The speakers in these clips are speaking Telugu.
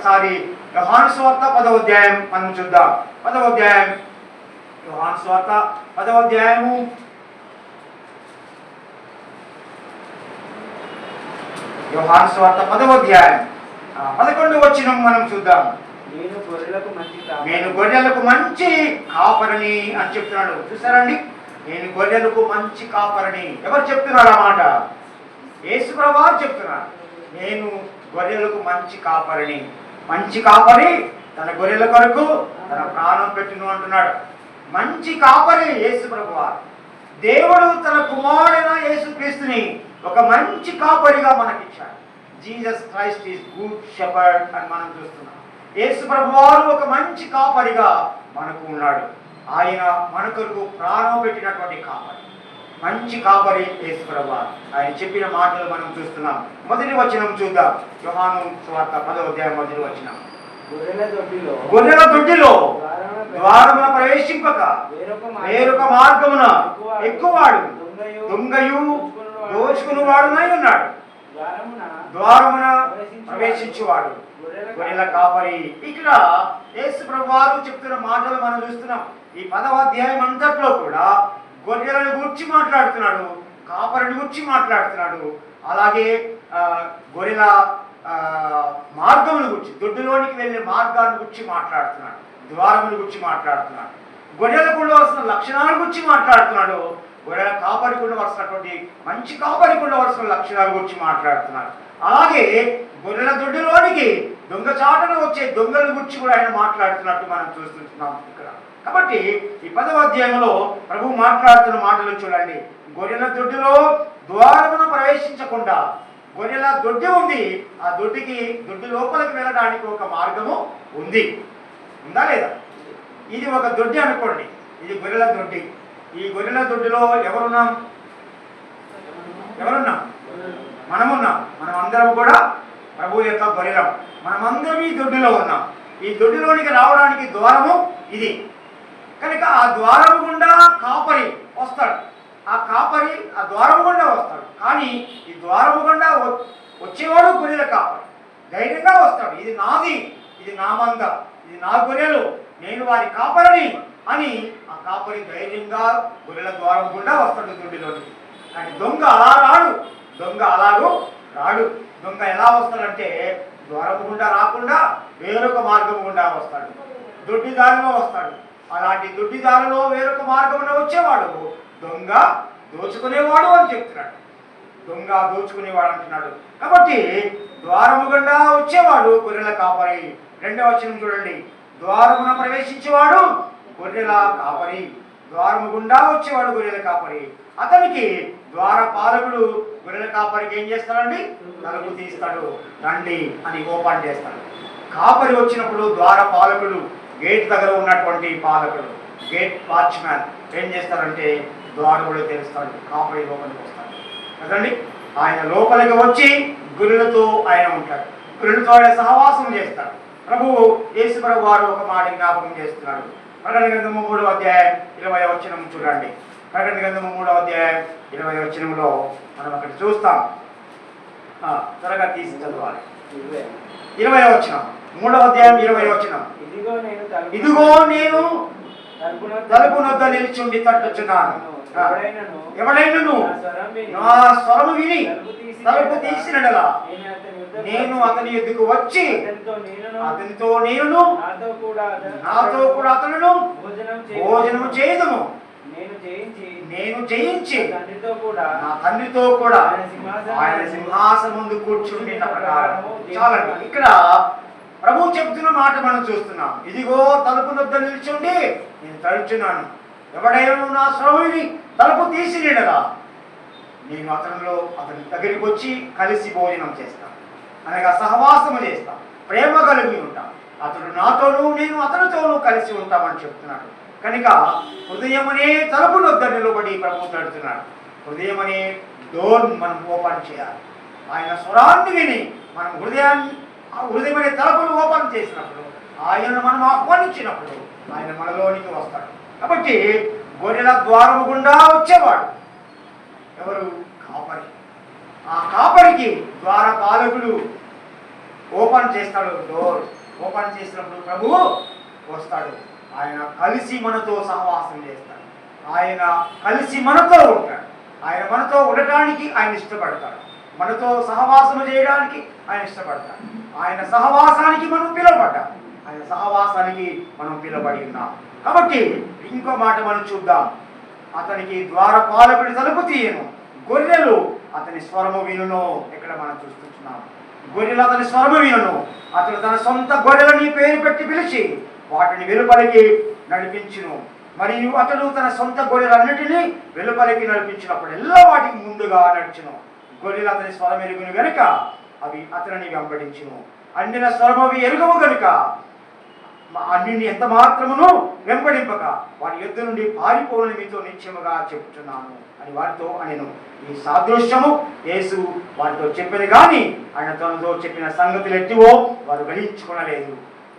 ఒకసారి యోహాను సువార్త 10వ అధ్యాయం మనం చూద్దాం. 10వ అధ్యాయం యోహాను సువార్త 10వ అధ్యాయము 11వ వచనం మనం చూద్దాం. నేను గొర్రెలకు మంచి కాపరిని అని చెప్తున్నాడు. చూసారండి, నేను గొర్రెలకు మంచి కాపరిని. ఎవరు చెప్తున్నారు ఆ మాట? యేసుప్రభువు చెప్తున్నారు. నేను గొర్రెలకు మంచి కాపరిని. మంచి కాపరి తన గొర్రెల కొరకు తన ప్రాణం పెట్టును అంటున్నాడు. మంచి కాపరి యేసుప్రభువు. దేవుడు తన కుమారుడైన యేసుక్రీస్తుని ఒక మంచి కాపరిగా మనకిచ్చాడు. Jesus Christ is good shepherd అని మనం చూస్తున్నాం. యేసుప్రభువు ఒక మంచి కాపరిగా మనకు ఉన్నాడు. ఆయన మన కొరకు ప్రాణం పెట్టినటువంటి కాపరి, మంచి కాపరి యేసుప్రభువు. ఆయన చెప్పిన మాటలు మనం చూస్తున్నాం. మొదటి వచనం చూద్దాం. యోహాను సువార్త 10వ అధ్యాయం మొదటి వచనం. గొర్రెల దొడ్డిలో ద్వారమున ప్రవేశింపక వేరొక మార్గమున ఎక్కువాడు దొంగయు దోచుకుని వాడునై ఉన్నాడు. ద్వారమున ప్రవేశించువాడు గొర్రెల కాపరి. ఇక్కడ యేసుప్రభువు చెప్తున్న మాటలు మనం చూస్తున్నాం. ఈ 10వ అధ్యాయం అంతట్లో కూడా గొర్రెలను గురించి మాట్లాడుతున్నాడు, కాపరిని గురించి మాట్లాడుతున్నాడు. అలాగే గొర్రెల మార్గముల గురించి, దొడ్డులోనికి వెళ్ళే మార్గాన్ని గురించి మాట్లాడుతున్నాడు, ద్వారముల గురించి మాట్లాడుతున్నాడు. గొర్రెలకు ఉండవలసిన లక్షణాల గురించి మాట్లాడుతున్నాడు. గొర్రెల కాపరికి ఉండవలసినటువంటి, మంచి కాపరికి ఉండవలసిన లక్షణాల గురించి మాట్లాడుతున్నాడు. అలాగే గొర్రెల దొడ్డులోనికి దొంగచాటును వచ్చే దొంగల గురించి కూడా ఆయన మాట్లాడుతున్నట్టు మనం చూస్తున్నాం ఇక్కడ. కాబట్టి ఈ 10వ అధ్యాయంలో ప్రభు మాట్లాడుతున్న మాటలు చూడండి. గొర్రెల దొడ్డిలో ద్వారమున ప్రవేశించకుండా, గొర్రెల దొడ్డి ఉంది, ఆ దొడ్డి లోపలికి వెళ్ళడానికి ఒక మార్గము ఉంది. ఉందా లేదా? ఇది ఒక దొడ్డి అనుకోండి, ఇది గొర్రెల దొడ్డి. ఈ గొర్రెల దొడ్డిలో ఎవరున్నాం? మనమున్నాం. మనం అందరం కూడా ప్రభు యొక్క గొర్రెలం. మనమందరం ఈ దొడ్డిలో ఉన్నాం. ఈ దొడ్డిలోనికి రావడానికి ద్వారము ఇది కనుక ఆ ద్వారము గుండా కాపరి వస్తాడు. ఆ కాపరి ఆ ద్వారము గుండా వస్తాడు. కానీ ఈ ద్వారము గుండా వచ్చేవాడు గొర్రెల కాపరి. ధైర్యంగా వస్తాడు. ఇది నాది, ఇది నా మంద, ఇది నా గొర్రెలు, నేను వారి కాపరిని అని ఆ కాపరి ధైర్యంగా గొర్రెల ద్వారం గుండా వస్తాడు దొడ్డిలోనికి. కానీ దొంగ అలా రాడు. దొంగ ఎలా వస్తాడంటే ద్వారము గుండా రాకుండా వేరొక మార్గం గుండా వస్తాడు, దొడ్డి దారిలో వస్తాడు. అలాంటి దొడ్డి దారిలో వేరొక మార్గమున వచ్చేవాడు దొంగ, దోచుకునేవాడు అని చెప్తున్నాడు. దొంగ దోచుకునేవాడు అంటున్నాడు. కాబట్టి ద్వారము గుండా వచ్చేవాడు గొర్రెల కాపరి. 2వ వచనం చూడండి. ద్వారమున ప్రవేశించేవాడు గొర్రెల కాపరి. ద్వారము గుండా వచ్చేవాడు గొర్రెల కాపరి. అతనికి ద్వారపాలకుడు గొర్రెల కాపరికి ఏం చేస్తాడండి? తలుపు తీస్తాడు. రండి అని ఓపెన్ చేస్తాడు. కాపరి వచ్చినప్పుడు ద్వారపాలకుడు, గేట్ దగ్గర ఉన్నటువంటి పాలకుడు, గేట్ వాచ్మ్యాన్ ఏం చేస్తారంటే ద్వారములు తెరుస్తాడు. కాపరి లోపలికి వస్తాడు కదండి. ఆయన లోపలికి వచ్చి గొర్రెలతో ఆయన ఉంటాడు. గొర్రెలతో ఆయన సహవాసం చేస్తాడు. ప్రభువు యేసుప్రభువు వారు ఒక మాట జ్ఞాపకం చేస్తున్నాడు. ప్రకటన గ్రంథము 3వ అధ్యాయం 20వ వచనం చూడండి. ప్రకటన గ్రంథము 3వ అధ్యాయం 20వ వచనంలో మనం అక్కడ చూస్తాం. త్వరగా తీసి చదవాలి. 20వ వచనం, 3వ అధ్యాయం 20వ వచనం. ఇదిగో నేను తలుపు నొద్ద నిలిచుండి తట్టుచున్నాను. ఎవడైనను నా స్వరము విని తలుపు తీసినడలా నేను అతని ఎద్దుకు వచ్చి అతనితో నేను నాతో కూడా అతను భోజనము చేయదుము. నేను జయించి నా తండ్రితో కూడా ఆయన సింహాసనం ముందు కూర్చుండిన ప్రకారం. చాలండి. ఇక్కడ ప్రభు చెప్తున్న మాట మనం చూస్తున్నాం. ఇదిగో తలుపు నొద్ద నిల్చుండి నేను తడుచున్నాను. ఎవడైనా నా స్వరముని తలుపు తీసినడలా నేను అతని దగ్గరికి వచ్చి కలిసి భోజనం చేస్తాను, అనగా సహవాసము చేస్తాం, ప్రేమ కలిగి ఉంటాం. అతడు నాతోనూ నేను అతనితోనూ కలిసి ఉంటామని చెప్తున్నాడు. కనుక హృదయం అనే తలుపు నొద్ద నిలబడి ప్రభు తడుతున్నాడు. హృదయం అనే డోర్ మనం ఓపెన్ చేయాలి. ఆయన స్వరాన్ని విని మనం హృదయం అనే తలుపును ఓపెన్ చేసినప్పుడు, ఆయనను మనం ఆహ్వానించినప్పుడు ఆయన మనలోనికి వస్తాడు. కాబట్టి గొర్రెల ద్వారము గుండా వచ్చేవాడు ఎవరు? కాపరి. ఆ కాపరికి ద్వారపాలకుడు ఓపెన్ చేస్తాడు. డోర్ ఓపెన్ చేసినప్పుడు ప్రభువు వస్తాడు. ఆయన కలిసి మనతో సహవాసం చేస్తాడు. ఆయన కలిసి మనతో ఉంటాడు. ఆయన మనతో ఉండటానికి ఆయన ఇష్టపడతాడు. మనతో సహవాసం చేయడానికి ఆయన ఇష్టపడతాడు. ఆయన సహవాసానికి మనం పిలువబడ్డాం. ఆయన సహవాసానికి మనం పిలువబడి ఉన్నాం. కాబట్టి ఇంకో మాట మనం చూద్దాం. అతనికి ద్వారపాలకుడి తలుపు తీయను, గొర్రెలు అతని స్వరము వినును. ఇక్కడ మనం చూస్తున్నాం, గొర్రెలు అతని స్వరము వినును. అతడు తన సొంత గొర్రెలని పేరు పెట్టి పిలిచి వాటిని వెలుపలికి నడిపించును. మరియు అతడు తన సొంత గొర్రెలన్నిటినీ వెలుపలికి నడిపించినప్పుడెల్లా వాటికి ముందుగా నడుచును. గొర్రెలు అతని స్వరం ఎరుగును గనుక అవి అతనిని వెంబడించును. అందిన స్వరము అవి ఎరుగవు గనుక అన్నింటిని ఎంత మాత్రమును వెంబడింపక వారి యుద్ధ నుండి పారిపోవని మీతో నిశ్చయముగా చెప్తున్నాను అని వారితో అనెను. ఈ సాదృశ్యము యేసు వారితో చెప్పిన కానీ ఆయన తనతో చెప్పిన సంగతులు ఎట్టివో వారు గ్రహించుకొనలేదు.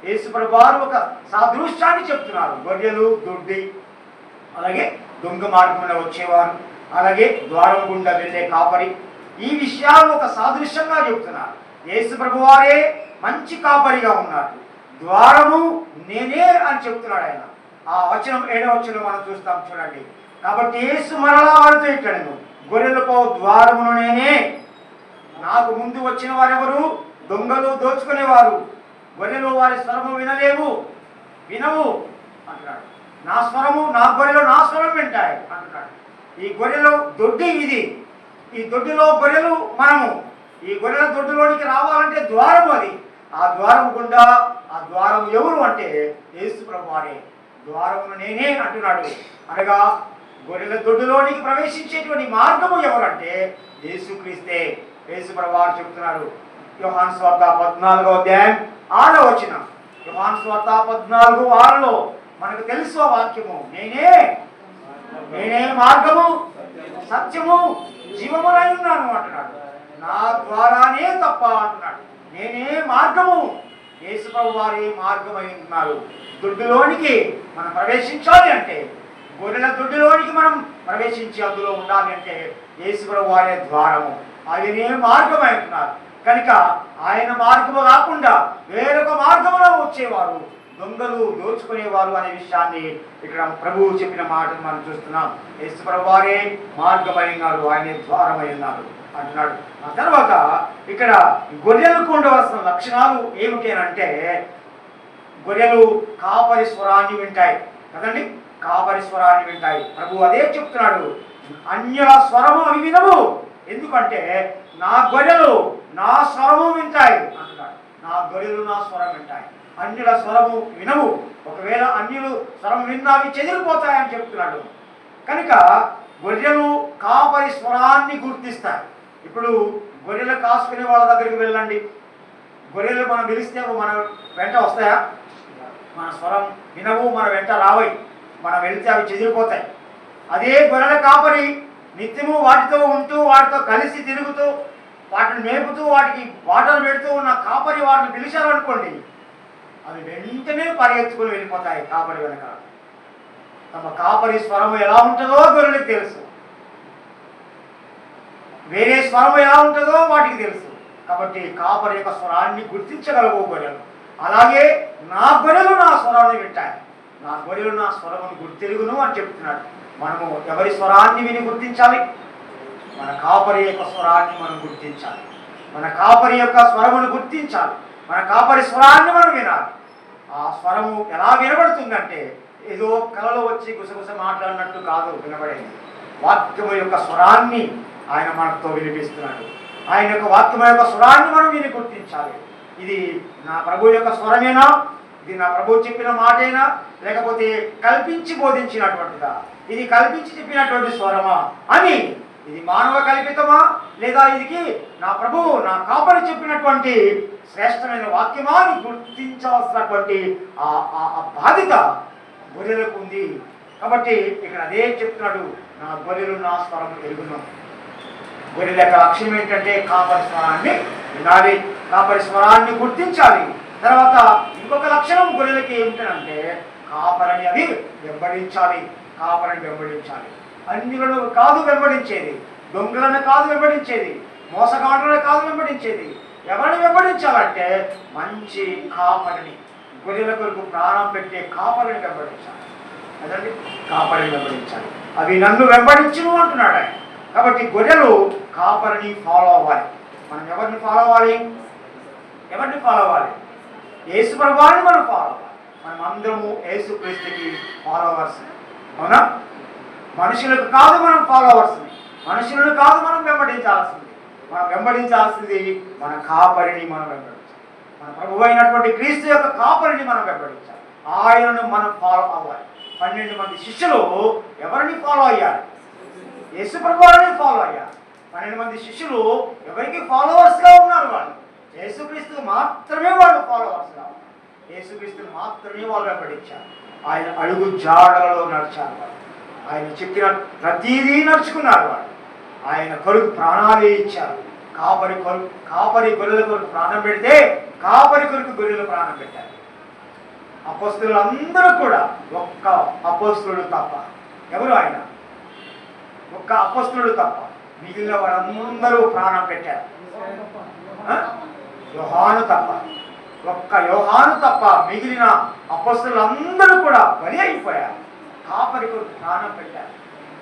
యేసు ప్రభు వారు ఒక సాదృశ్యాన్ని చెప్తున్నారు. గొర్రెలు, దొడ్డి, అలాగే దొంగ మార్గమున వచ్చేవారు, అలాగే ద్వారం గుండా వెళ్ళే కాపరి, ఈ విషయాలు ఒక సాదృశ్యంగా చెప్తున్నారు. యేసు ప్రభు వారే మంచి కాపరిగా ఉన్నారు. ద్వారము నేనే అని చెప్తున్నాడు ఆయన. ఆ వచనం 7వ వచనం మనం చూస్తాం చూడండి. కాబట్టి యేసు మరలా వారితో ఇట్లనెను, గొర్రెలకు ద్వారమును నేనే. నాకు ముందు వచ్చిన వారెవరు? దొంగలు, దోచుకునేవారు. గొర్రెలు వారి స్వరము వినవు అంటున్నాడు. నా స్వరము, నా గొర్రెలు నా స్వరం వింటాయి అంటున్నాడు. ఈ గొర్రెలు దొడ్డి ఇది. ఈ దొడ్డిలో గొర్రెలు మనము. ఈ గొర్రెల దొడ్డిలోనికి రావాలంటే ద్వారము అది. ఆ ద్వారం గుండా, ఆ ద్వారం ఎవరు అంటే యేసు ప్రభు వారే. ద్వారమును నేనే అంటున్నాడు. అనగా గొర్రెల దొడ్డిలోనికి ప్రవేశించేటువంటి మార్గము ఎవరంటే యేసుక్రీస్తే. యేసు ప్రభు వారు చెప్తున్నారు. యోహాను సువార్త 14వ అధ్యాయం 6వ వచనం. యోహాను సువార్త 14:6లో మనకు తెలుసు ఆ వాక్యము. నేనే మార్గము, సత్యము, జీవమునై ఉన్నాను అంటున్నాడు. నా ద్వారానే తప్ప అంటున్నాడు. నేనే మార్గము. యేసు ప్రభు వారే మార్గమై ఉన్నారు. దొడ్డులోనికి మనం ప్రవేశించాలి అంటే, గొర్రెల దొడ్డులోనికి మనం ప్రవేశించి అందులో ఉండాలి అంటే యేసు ప్రభు వారే ద్వారము. ఆయనే మార్గమై ఉంటున్నారు. కనుక ఆయన మార్గము కాకుండా వేరొక మార్గంలో వచ్చేవారు దొంగలు, దోచుకునేవారు అనే విషయాన్ని ఇక్కడ ప్రభువు చెప్పిన మాటను మనం చూస్తున్నాం. యేసు ప్రభు వారే మార్గమై ఉన్నారు, ఆయనే ద్వారమై ఉన్నారు అంటున్నాడు. ఆ తర్వాత ఇక్కడ గొర్రెలకు ఉండవలసిన లక్షణాలు ఏమిటి అంటే, గొర్రెలు కాపరి స్వరాన్ని వింటాయి కదండి. కాపరి స్వరాన్ని వింటాయి. ప్రభు అదే చెప్తున్నాడు. అన్యుల స్వరము అవి వినవు. ఎందుకంటే నా గొర్రెలు నా స్వరము వింటాయి అంటున్నాడు. నా గొర్రెలు నా స్వరం వింటాయి. అన్యుల స్వరము వినవు. ఒకవేళ అన్యులు స్వరం విన్నా అవి చెదిరిపోతాయని చెప్తున్నాడు. కనుక గొర్రెలు కాపరి స్వరాన్ని గుర్తిస్తాయి. ఇప్పుడు గొర్రెలు కాసుకునే వాళ్ళ దగ్గరికి వెళ్ళండి. గొర్రెలు మనం పిలిస్తే మన వెంట వస్తాయా? మన స్వరం వినవు, మన వెంట రావై. మనం వెళితే అవి చెదిరిపోతాయి. అదే గొర్రెల కాపరి నిత్యము వాటితో ఉంటూ, వాటితో కలిసి తిరుగుతూ, వాటిని మేపుతూ, వాటికి వాటర్ పెడుతూ ఉన్న కాపరి వాటిని పిలిచారనుకోండి, అవి వెంటనే పరిగెత్తుకుని వెళ్ళిపోతాయి కాపరి వెనక. తమ కాపరి స్వరము ఎలా ఉంటుందో గొర్రెలకు తెలుసు. వేరే స్వరం ఎలా ఉంటుందో వాటికి తెలుసు. కాబట్టి కాపరి యొక్క స్వరాన్ని గుర్తించగలవు గొర్రెలు. అలాగే నా గొర్రెలు నా స్వరాన్ని వింటాయి. నా గొర్రెలు నా స్వరమును గుర్తిరుగును అని చెప్తున్నాడు. మనము ఎవరి స్వరాన్ని విని గుర్తించాలి? మన కాపరి యొక్క స్వరాన్ని మనం గుర్తించాలి. మన కాపరి యొక్క స్వరమును గుర్తించాలి. మన కాపరి స్వరాన్ని మనం వినాలి. ఆ స్వరము ఎలా వినబడుతుందంటే ఏదో కలలో వచ్చి గుసగుస మాట్లాడినట్టు కాదు వినబడేది. వాక్యము యొక్క స్వరాన్ని ఆయన మనతో వినిపిస్తున్నాడు. ఆయన యొక్క వాక్యము యొక్క స్వరాన్ని మనం విని గుర్తించాలి. ఇది నా ప్రభు యొక్క స్వరమేనా? ఇది నా ప్రభు చెప్పిన మాటేనా? లేకపోతే కల్పించి బోధించినటువంటిదా? ఇది కల్పించి చెప్పినటువంటి స్వరమా అని, ఇది మానవ కల్పితమా లేదా ఇది నా ప్రభువు నా కాపరి చెప్పినటువంటి శ్రేష్టమైన వాక్యమా అని గుర్తించవలసినటువంటి ఆ బాధ్యత గొర్రెలకు ఉంది. కాబట్టి ఇక్కడ అదే చెప్తున్నాడు, నా గొర్రెలు నా స్వరం ఎరుగును. గొర్రెల యొక్క లక్ష్యం ఏంటంటే కాపరి స్వరాన్ని వినాలి, కాపరి స్వరాన్ని గుర్తించాలి. తర్వాత ఇంకొక లక్షణం గొర్రెలకి ఏమిటంటే కాపరిని అవి వెంబడించాలి. కాపరిని వెంబడించాలి. అన్యులను కాదు వెంబడించేది, దొంగలను కాదు వెంబడించేది, మోసగాడులను కాదు వెంబడించేది, ఎవరిని వెంబడించాలంటే మంచి కాపరిని, గొర్రెల కొరకు ప్రాణం పెట్టే కాపరిని వెంబడించాలి. అదండి, కాపరిని వెంబడించాలి. అవి నన్ను వెంబడించును అంటున్నాడు ఆయన. కాబట్టి గొర్రెలు కాపరిని ఫాలో అవ్వాలి. మనం ఎవరిని ఫాలో అవ్వాలి? ఎవరిని ఫాలో అవ్వాలి? యేసు ప్రభువుని మనం ఫాలో అవ్వాలి. మనం అందరము యేసు క్రీస్తుకి ఫాలోవర్స్. అవునా? మనుషులకు కాదు మనం ఫాలోవర్స్ని, మనుషులను కాదు మనం వెంబడించాల్సింది. మనం వెంబడించాల్సింది మన కాపరిని మనం వెంబడించాలి. మన ప్రభువు అయినటువంటి క్రీస్తు యొక్క కాపరిని మనం వెంబడించాలి. ఆయనను మనం ఫాలో అవ్వాలి. 12 మంది శిష్యులు ఎవరిని ఫాలో అయ్యారు? యేసు ప్రభువుని ఫాలో అయ్యారు. 12 మంది శిష్యులు ఎవరికి ఫాలోవర్స్గా ఉన్నారు? వాళ్ళు యేసుక్రీస్తు మాత్రమే వాళ్ళు ఫాలోవర్స్గా ఉన్నారు. యేసుక్రీస్తుని మాత్రమే వాళ్ళు వెంబడించారు. ఆయన అడుగు జాడలలో నడిచారు. వాళ్ళు ఆయన చెప్పిన ప్రతిదీ నడుచుకున్నారు. వాళ్ళు ఆయన కొరకు ప్రాణాలే ఇచ్చారు. కాపరి గొర్రెల కొరకు ప్రాణం పెడితే కాపరి కొరకు గొర్రెలు ప్రాణం పెట్టారు. అపోస్తలులందరూ కూడా ఒక్క అపోస్తలుడు తప్ప, ఎవరు ఆయన? ఒక్క అపోస్తలుడు తప్ప మిగిలిన వారందరూ ప్రాణం పెట్టారు. యోహాను తప్ప, ఒక్క యోహాను తప్ప మిగిలిన అపోస్తలులందరూ కూడా బలి అయిపోయారు. కాపరి కొరకు ప్రాణం పెట్టారు.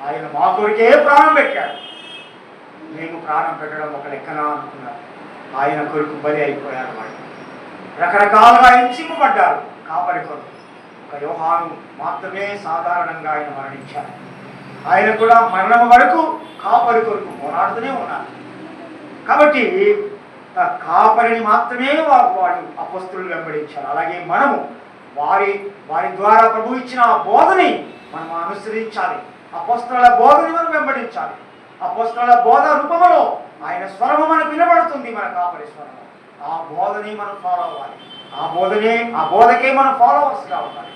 ఆయన మా కొరికే ప్రాణం పెట్టాడు. మేము ప్రాణం పెట్టడం ఒక లెక్కనా అనుకున్నారు. ఆయన కొరకు బలి అయిపోయారు. వాళ్ళు రకరకాలుగా హింసింపబడ్డారు కాపరి కొరకు. ఒక యోహాను మాత్రమే సాధారణంగా ఆయన మరణించారు. ఆయన కూడా మరణం వరకు కాపరి కొరకు పోరాడుతూనే ఉన్నారు. కాబట్టి కాపరిని మాత్రమే వాళ్ళు అపోస్తలులు వెంబడించారు. అలాగే మనము వారి ద్వారా ప్రభు ఇచ్చిన బోధని మనం అనుసరించాలి. అపోస్తలుల బోధని మనం వెంబడించాలి. అపోస్తలుల బోధ రూపంలో ఆయన స్వరము మనకు వినబడుతుంది, మన కాపరి స్వరము. ఆ బోధని మనం ఫాలో అవ్వాలి. ఆ బోధకే మనం ఫాలోవర్స్గా ఉండాలి.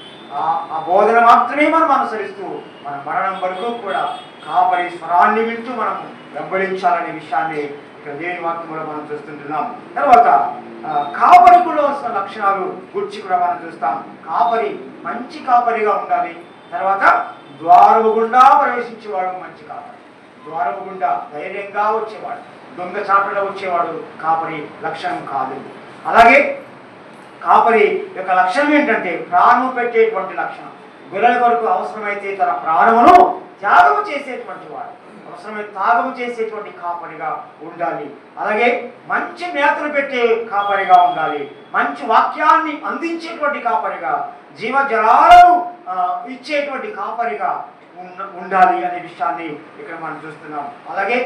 ఆ బోధన మాత్రమే మనం అనుసరిస్తూ మన మరణం వరకు కూడా కాపరి స్వరాన్ని వింటూ మనం వెంబడించాలనే విషయాన్ని ఇక్కడ దేవుని వాక్యంలో మనం చూస్తుంటున్నాం. తర్వాత కాపరికి ఉండవలసిన లక్షణాలు గురించి కూడా మనం చూస్తాం. కాపరి మంచి కాపరిగా ఉండాలి. తర్వాత ద్వారము గుండా ప్రవేశించేవాడు మంచి కాపరి. ద్వారము గుండా ధైర్యంగా వచ్చేవాడు, దొంగ చాటులో వచ్చేవాడు కాపరి లక్షణం కాదు. అలాగే కాపరి యొక్క లక్షణం ఏంటంటే ప్రాణం పెట్టేటువంటి లక్షణం. గొర్రెల కొరకు అవసరమైతే తన ప్రాణమును త్యాగము చేసేటువంటి వాడు, అవసరమైతే త్యాగము చేసేటువంటి కాపరిగా ఉండాలి. అలాగే మంచి మేతలు పెట్టే కాపరిగా ఉండాలి. మంచి వాక్యాన్ని అందించేటువంటి కాపరిగా, జీవజలాలను ఇచ్చేటువంటి కాపరిగా ఉండాలి అనే విషయాన్ని ఇక్కడ మనం చూస్తున్నాం. అలాగే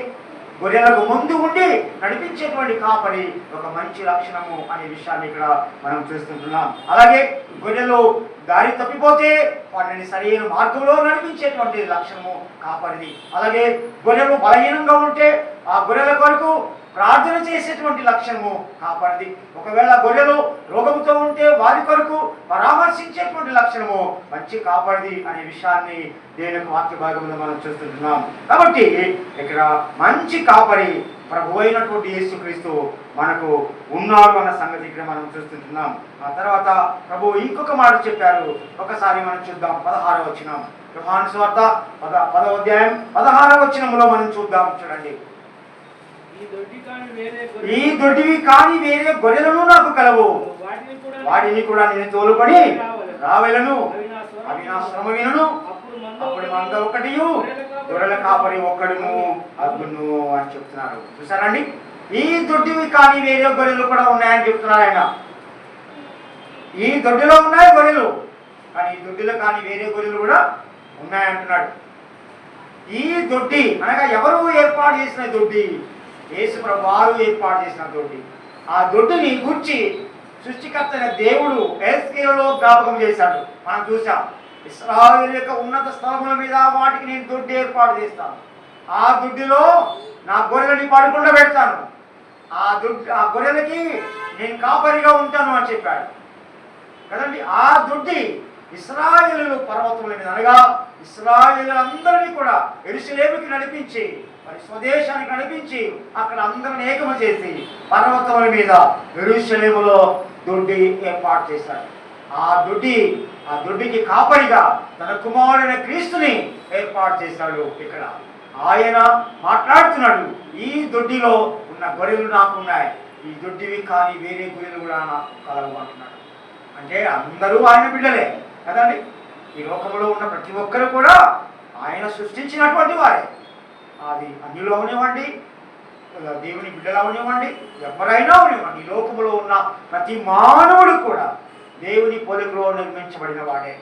గొర్రెలకు ముందు ఉండి నడిపించేటువంటి కాపరి ఒక మంచి లక్షణము అనే విషయాన్ని ఇక్కడ మనం చూస్తుంటున్నాం. అలాగే గొర్రెలు దారి తప్పిపోతే వాటిని సరైన మార్గంలో నడిపించేటువంటి లక్షణము కాపరిది. అలాగే గొర్రెలు బలహీనంగా ఉంటే ఆ గొర్రెల కొరకు ప్రార్థన చేసేటువంటి లక్షణము కాపరిది. ఒకవేళ గొర్రెలు రోగముతో ఉంటే వారి కొరకు పరామర్శించేటువంటి లక్షణము మంచి కాపరిది అనే విషయాన్ని దేవుని వాక్య భాగంలో మనం చూస్తుంటున్నాం. కాబట్టి ఇక్కడ మంచి కాపరి ప్రభు అయినటువంటి యేసుక్రీస్తు మనకు ఉన్నాడు అన్న సంగతి ఇక్కడ మనం చూస్తుంటున్నాం. ఆ తర్వాత ప్రభు ఇంకొక మాట చెప్పారు. ఒకసారి మనం చూద్దాం. 16వ వచనం, యోహాను సువార్త 10వ అధ్యాయం 16వ వచనంలో మనం చూద్దాం. చూడండి. ఈ దొడ్డివి కాని వేరే గొర్రెలను నాకు కలవు, వాటిని కూడా నేను తోలుకొని రావెలను, అవి నా శ్రమ వినను. అప్పుడు మంద ఒకటియు గొర్రెల కాపరి ఒక్కడును అగ్గును అని చెప్తున్నారు. చూసారండి, ఈ దొడ్డివి కానీ వేరే గొర్రెలు కూడా ఉన్నాయని చెప్తున్నారు ఆయన. ఈ దొడ్డిలో ఉన్నాయి గొర్రెలు, కానీ ఈ దొడ్డిలో కానీ వేరే గొర్రెలు కూడా ఉన్నాయంటున్నాడు. ఈ దొడ్డి అనగా ఎవరు ఏర్పాటు చేసిన దొడ్డి? యేసు ప్రభువారు ఏర్పాటు చేసిన దొడ్డి. ఆ దొడ్డిని గుర్చి సృష్టికర్త అయిన దేవుడు ఎస్కేలో జ్ఞాపకం చేశాడు. మనం చూసాం. ఇశ్రాయేలు యొక్క ఉన్నత స్థలముల మీద వాటికి నేను దొడ్డి ఏర్పాటు చేస్తాను, ఆ దొడ్డిలో నా గొర్రెలని పడకుండా పెడతాను, ఆ గొర్రెలకి నేను కాపరిగా ఉంటాను అని చెప్పాడు కదండి. ఆ దొడ్డి ఇశ్రాయేలు పర్వతముల మీద అనగా ఇశ్రాయేలులందరినీ కూడా యెరూషలేముకి నడిపించి, మరి స్వదేశానికి నడిపించి అక్కడ అందరిని ఏకము చేసి పర్వతముల మీద యెరూషలేములో దొడ్డి ఏర్పాటు చేశాడు. ఆ దొడ్డికి కాపరిగా తన కుమారుడైన క్రీస్తుని ఏర్పాటు చేశాడు. ఇక్కడ ఆయన మాట్లాడుతున్నాడు, ఈ దొడ్డిలో ఉన్న గొర్రెలు నాకున్నాయి, ఈ దొడ్డివి కానీ వేరే గొర్రెలు కూడా నాకు కలవు అంటున్నాడు. అంటే అందరూ ఆయన బిడ్డలే కదండి. ఈ లోకంలో ఉన్న ప్రతి ఒక్కరు కూడా ఆయన సృష్టించినటువంటి వారే. అది అన్యులు అవనివ్వండి, దేవుని బిడ్డలు అవనివ్వండి, ఎవరైనా అవనివ్వండి, ఈ లోకంలో ఉన్న ప్రతి మానవుడు కూడా దేవుని పోలికలో నిర్మించబడిన వాడే.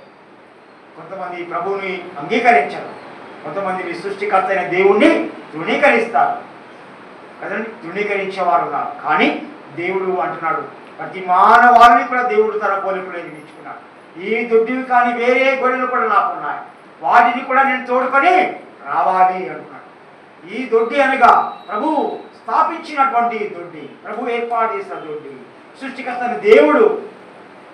కొంతమంది ప్రభువుని అంగీకరించరు, కొంతమంది సృష్టికర్త అయిన దేవుణ్ణి తృణీకరిస్తారు కదండి. తృణీకరించేవారు ఉన్నారు. కానీ దేవుడు అంటున్నాడు ప్రతి మానవాళిని కూడా దేవుడు తన పోలికలో నిర్మించుకున్నాడు. ఈ దొడ్డివి కానీ వేరే గొర్రెలు కూడా నాకున్నాయి, వాటిని కూడా నేను తోడుకొని రావాలి అంటున్నాడు. ఈ దొడ్డి అనగా ప్రభు స్థాపించినటువంటి దొడ్డి, ప్రభు ఏర్పాటు చేసిన దొడ్డి, సృష్టికర్త దేవుడు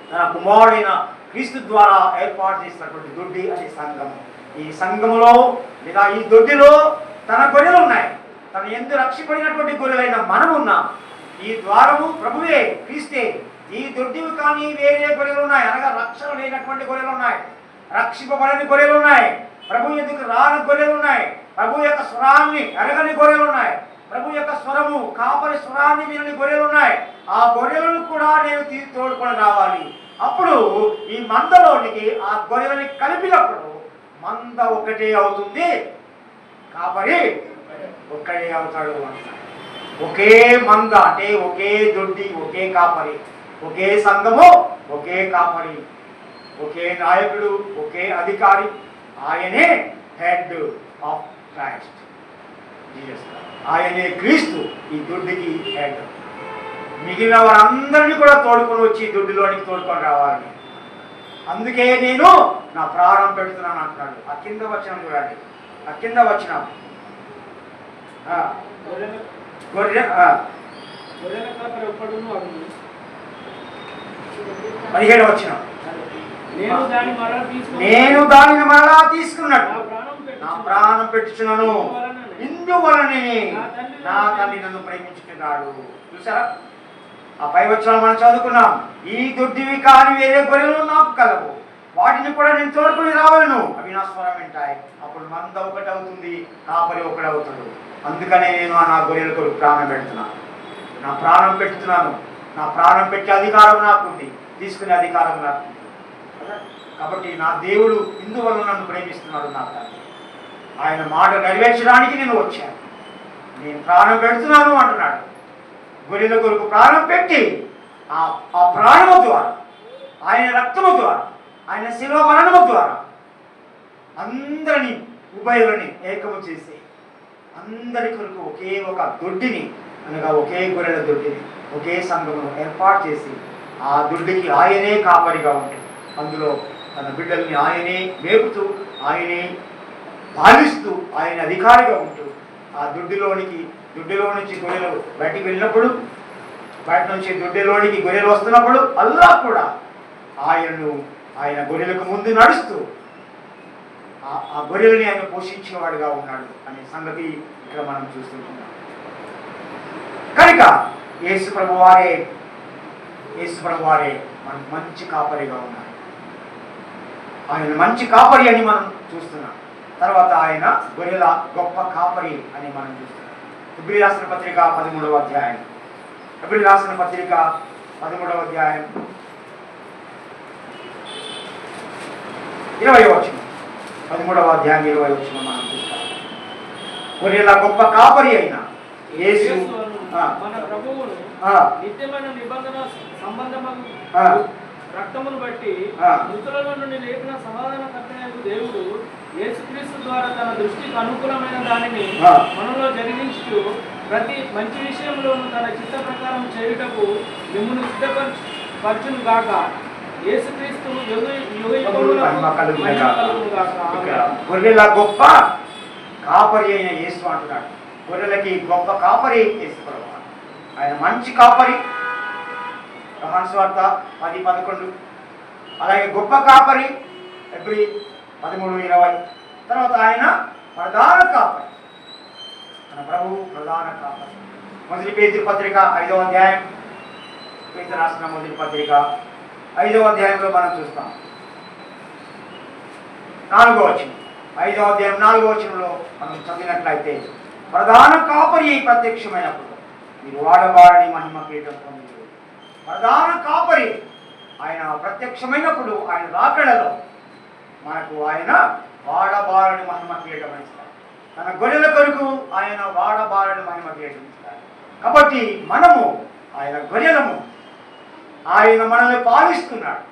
తన కుమారుడైన క్రీస్తు ద్వారా ఏర్పాటు చేసినటువంటి దొడ్డి అనే సంఘము. ఈ సంఘములో లేదా ఈ దొడ్డిలో తన గొర్రెలు ఉన్నాయి. తన యందు రక్షింపడినటువంటి గొర్రెలైన మనమున్నాం. ఈ ద్వారము ప్రభువే, క్రీస్తే. ఈ దొడ్డివి కానీ వేరే గొర్రెలు ఉన్నాయి, అనగా రక్షణ లేనటువంటి గొర్రెలు ఉన్నాయి, రక్షింపబడని గొర్రెలు ఉన్నాయి, ప్రభు ఎందుకు రాని గొర్రెలు ఉన్నాయి, ప్రభు యొక్క స్వరాన్ని అరగని గొర్రెలు ఉన్నాయి, ప్రభు యొక్క స్వరము కాపరి స్వరాన్ని వినని గొర్రెలు ఉన్నాయి. ఆ గొర్రెలను కూడా నేను తోడుకొని రావాలి. అప్పుడు ఈ మందలోనికి ఆ గొర్రెలని కలిపినప్పుడు మంద ఒకటే అవుతుంది, కాపరి ఒక్కడే అవుతాడు అంటారు. ఒకే మంద అంటే ఒకే దొడ్డి, ఒకే కాపరి, ఒకే సంఘము, ఒకే కాపరి, ఒకే నాయకుడు, ఒకే అధికారి. ఆయనే హెడ్ ఆఫ్ క్రైస్ట్ జీసస్. ఆయనే క్రీస్తు ఈ దొడ్డికి హెడ్. మిగిలిన వారందరినీ కూడా తోడుకొని వచ్చి దొడ్డిలోనికి తోడుకొని రావాలి. అందుకే నేను నా ప్రాణం పెడుతున్నాను అంటున్నాడు. ఆ కింద వచ్చిన చూడండి, ఆ కింద వచ్చిన గొర్రె 17 వచ్చిన నేను దానిని మరలా తీసుకున్నాడు, నా ప్రాణం పెట్టుచున్నాను, ఇందువలనే నా తండ్రి నన్ను ప్రేమించుకున్నాడు. చూసారా? ఆ పై వచ్చిన మనం చదువుకున్నాం. ఈ దొడ్డివి కాని వేరే గొర్రెలు నాకు కలవు, వాటిని కూడా నేను తోడుకొని రావాలను, అవి నా స్వరం వింటాయి. అప్పుడు మంద ఒకటి అవుతుంది, కాపరి ఒకటి అవుతాడు. అందుకనే నేను నా గొర్రెల కొరకు ప్రాణం పెడుతున్నాను, నా ప్రాణం పెడుతున్నాను. నా ప్రాణం పెట్టే అధికారం నాకుంది, తీసుకునే అధికారం నాకు. కాబట్టి నా దేవుడు ఇందువల్ల నన్ను ప్రేమిస్తున్నాడు. నా తండ్రి ఆయన మాట నెరవేర్చడానికి నేను వచ్చాను, నేను ప్రాణం పెడుతున్నాను అంటున్నాడు. గొర్రెల కొరకు ప్రాణం పెట్టి ఆ ప్రాణము ద్వారా, ఆయన రక్తము ద్వారా, ఆయన శిలువ మరణము ద్వారా అందరినీ ఉభయులని ఏకము చేసి అందరి కొరకు ఒకే ఒక దొడ్డిని, అనగా ఒకే గొర్రెల దొడ్డిని, ఒకే సంఘమును ఏర్పాటు చేసి ఆ దొడ్డికి ఆయనే కాపరిగా ఉంటే అందులో తన బిడ్డల్ని ఆయనే మేపుతూ, ఆయనే పాలిస్తూ, ఆయన అధికారిగా ఉంటూ ఆ దొడ్డిలో నుంచి గొర్రెలు బయటికి వెళ్ళినప్పుడు, బయట నుంచి దొడ్డిలోనికి గొర్రెలు వస్తున్నప్పుడు అల్లా కూడా ఆయన గొర్రెలకు ముందు నడుస్తూ ఆ గొర్రెలని ఆయన పోషించేవాడుగా ఉన్నాడు అనే సంగతి ఇక్కడ మనం చూస్తుంటున్నాం. కనుక యేసు ప్రభు వారే మనకు మంచి కాపరిగా ఉన్నారు. ఆయన మంచి కాపరి అని మనం చూస్తున్నాం. తర్వాత ఆయన గొర్రెల గొప్ప కాపరి అని మనం చూస్తున్నాం. హెబ్రీ రాసిన పత్రిక 13వ అధ్యాయం, హెబ్రీ రాసిన పత్రిక 13వ అధ్యాయం 20వ వచనం, 13వ అధ్యాయం 20వ వచనం మనం చూస్తాం. గొర్రెల గొప్ప కాపరి అయిన యేసు మన ప్రభువును నిత్యమైన నిబంధన సంబంధమైన రక్తమును బట్టి మృతులలో నుండి లేపిన సమాధానకర్తయగు దేవుడు యేసుక్రీస్తు ద్వారా తన దృష్టికి అనుకూలమైన దానిని మనలో జరిగించు ప్రతి మంచి విషయంలోనూ తన చిత్త ప్రకారం చేయుటకు మిమ్మల్ని సిద్ధపరచును గాక. యేసుక్రీస్తు గొర్రెల గొప్ప కాపరి అయిన యేసు అంటున్నాడు. గొర్రెలకి గొప్ప కాపరి యేసు ప్రభువు. ఆయన మంచి కాపరి, యోహాను సువార్త 10:11. అలాగే గొప్ప కాపరి హెబ్రీ 13:20. తర్వాత ఆయన ప్రధాన కాపరి, మన ప్రభువు ప్రధాన కాపరి. మొదటి పేతురు పత్రిక 5వ అధ్యాయం, పేతురు రాసిన మొదటి పత్రిక 5వ అధ్యాయంలో మనం చూస్తాం. 4వ వచనం, 5వ అధ్యాయం 4వ వచనంలో మనం చదివినట్లయితే ప్రధాన కాపరి ప్రత్యక్షమైనప్పుడు మీరు వాడబారని మహిమ కిరీటం పొందుదురు. ప్రధాన కాపరి ఆయన ప్రత్యక్షమైనప్పుడు ఆయన రాకడలో మనకు ఆయన వాడబారని మహిమ కిరీటం ఇస్తారు. తన గొర్రెల కొరకు ఆయన వాడబారని మహిమ కిరీటం ఇస్తారు. కాబట్టి మనము ఆయన గొర్రెలము. ఆయన మనల్ని పాలిస్తున్నాడు.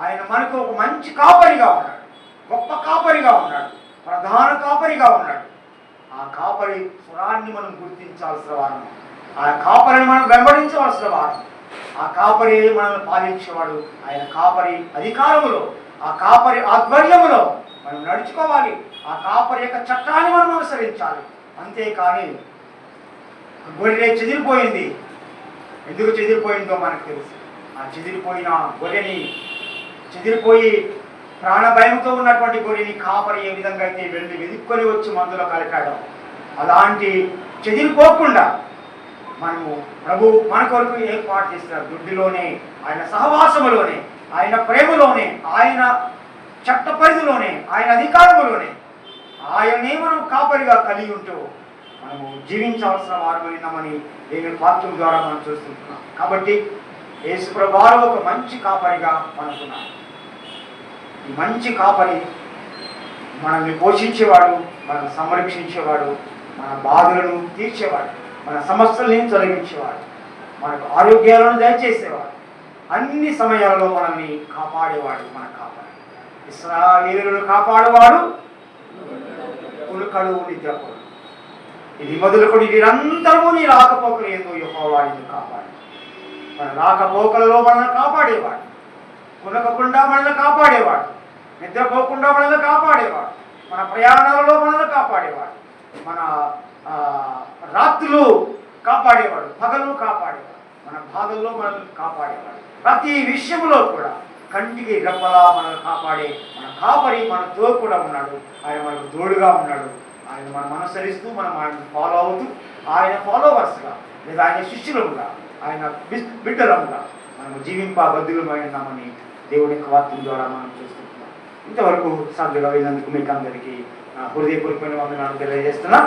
ఆయన మనకు ఒక మంచి కాపరిగా ఉన్నాడు, గొప్ప కాపరిగా ఉన్నాడు, ప్రధాన కాపరిగా ఉన్నాడు. ఆ కాపరి స్వరాన్ని మనం గుర్తించాల్సిన వారం, ఆ కాపరిని మనం వెంబడించవలసిన వారం. ఆ కాపరి మనల్ని పాలించేవాడు. ఆయన కాపరి అధికారములో, ఆ కాపరి ఆధ్వర్యములో మనం నడుచుకోవాలి. ఆ కాపరి యొక్క చట్టాన్ని మనం అనుసరించాలి. అంతేకాని గొర్రె చెదిరిపోయింది, ఎందుకు చెదిరిపోయిందో మనకు తెలుసు. ఆ చెదిరిపోయిన గొర్రెని, చెదిరిపోయి ప్రాణభయంతో ఉన్నటువంటి గొర్రెని కాపరి ఏ విధంగా అయితే వెళ్ళి వెతుక్కొని వచ్చి మందులో కలిపాడో, అలాంటి చెదిరిపోకుండా మనము ప్రభు మన కొరకు ఏర్పాటు చేస్తున్నారు. దుడ్డులోనే, ఆయన సహవాసములోనే, ఆయన ప్రేమలోనే, ఆయన చట్ట పరిధిలోనే, ఆయన అధికారములోనే ఆయనే మనం కాపరిగా కలిగి ఉంటూ మనము జీవించాల్సిన వారమైనామని దేవుని వాక్యం ద్వారా మనం చూస్తున్నాం. కాబట్టి యేసుప్రభు వారు ఒక మంచి కాపరిగా మనకున్నాం. ఈ మంచి కాపరి మనల్ని పోషించేవాడు, మనల్ని సంరక్షించేవాడు, మన బాధలను తీర్చేవాడు, మన సమస్యల్ని తొలగించేవాడు, మనకు ఆరోగ్యాలను దయచేసేవాడు, అన్ని సమయాలలో మనల్ని కాపాడేవాడు. మన కాపాడు ఇశ్రాయేలును కాపాడేవాడు ఉలుకడు నిద్రపోడు. ఇది మొదలుకొని నిరంతరము నీ రాకపోకలు ఏందో యెహోవా నిన్ను కాపాడు. మన రాకపోకలలో మనల్ని కాపాడేవాడు, కొనకకుండా మనల్ని కాపాడేవాడు, నిద్రపోకుండా మనల్ని కాపాడేవాడు, మన ప్రయాణాలలో మనల్ని కాపాడేవాడు, మన రాత్రులు కాపాడేవాడు, పగలు కాపాడేవాడు, మన బాధల్లో మనల్ని కాపాడేవాడు. ప్రతి విషయంలో కూడా కంటికి రెప్పలా మనల్ని కాపాడే మన కాపరి మనతో కూడా ఉన్నాడు. ఆయన మనకు తోడుగా ఉన్నాడు. ఆయన మనం అనుసరిస్తూ, మనం ఆయన ఫాలో అవుతూ, ఆయన ఫాలోవర్స్గా లేదా ఆయన శిష్యులముగా, ఆయన బిడ్డలముగా మనము జీవింపబద్ధులమైనామని దేవుని యొక్క వాక్యం ద్వారా మనం చూస్తున్నాం. ఇంతవరకు శ్రద్ధగా విన్నందుకు మీకు అందరికీ హృదయపూర్వకమైన వందనాలు తెలియజేస్తున్నా.